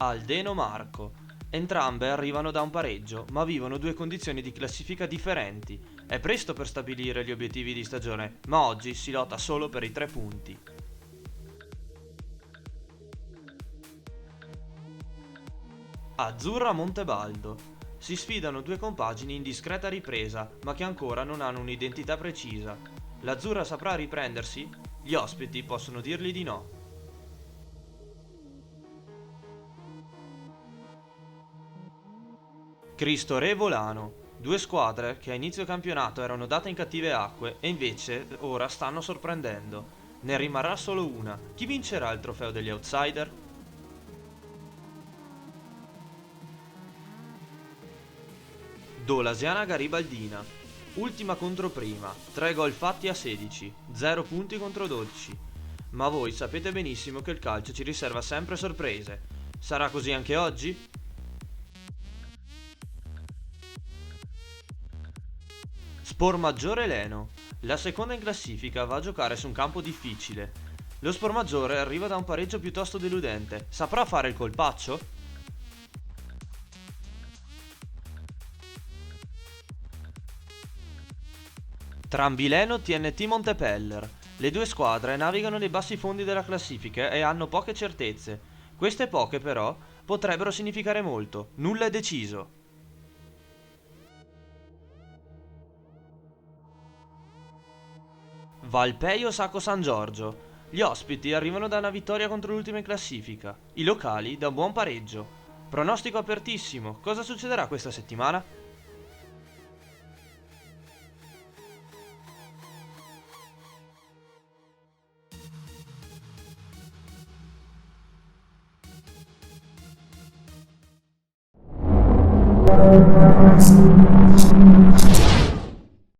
Aldeno Marco. Entrambe arrivano da un pareggio, ma vivono due condizioni di classifica differenti. È presto per stabilire gli obiettivi di stagione, ma oggi si lotta solo per i 3 punti. Azzurra Montebaldo. Si sfidano due compagini in discreta ripresa, ma che ancora non hanno un'identità precisa. L'Azzurra saprà riprendersi? Gli ospiti possono dirgli di no. Cristo Re Volano. Due squadre che a inizio campionato erano date in cattive acque e invece ora stanno sorprendendo. Ne rimarrà solo una. Chi vincerà il trofeo degli outsider? Dolasiana Garibaldina. Ultima contro prima, 3 gol fatti a 16, 0 punti contro 12. Ma voi sapete benissimo che il calcio ci riserva sempre sorprese. Sarà così anche oggi? Spor Maggiore Leno. La seconda in classifica va a giocare su un campo difficile. Lo Spor Maggiore arriva da un pareggio piuttosto deludente. Saprà fare il colpaccio? Trambileno TNT Montepeller. Le due squadre navigano nei bassi fondi della classifica e hanno poche certezze. Queste poche però potrebbero significare molto. Nulla è deciso. Valpeio Sacco San Giorgio. Gli ospiti arrivano da una vittoria contro l'ultima in classifica. I locali da un buon pareggio. Pronostico apertissimo. Cosa succederà questa settimana?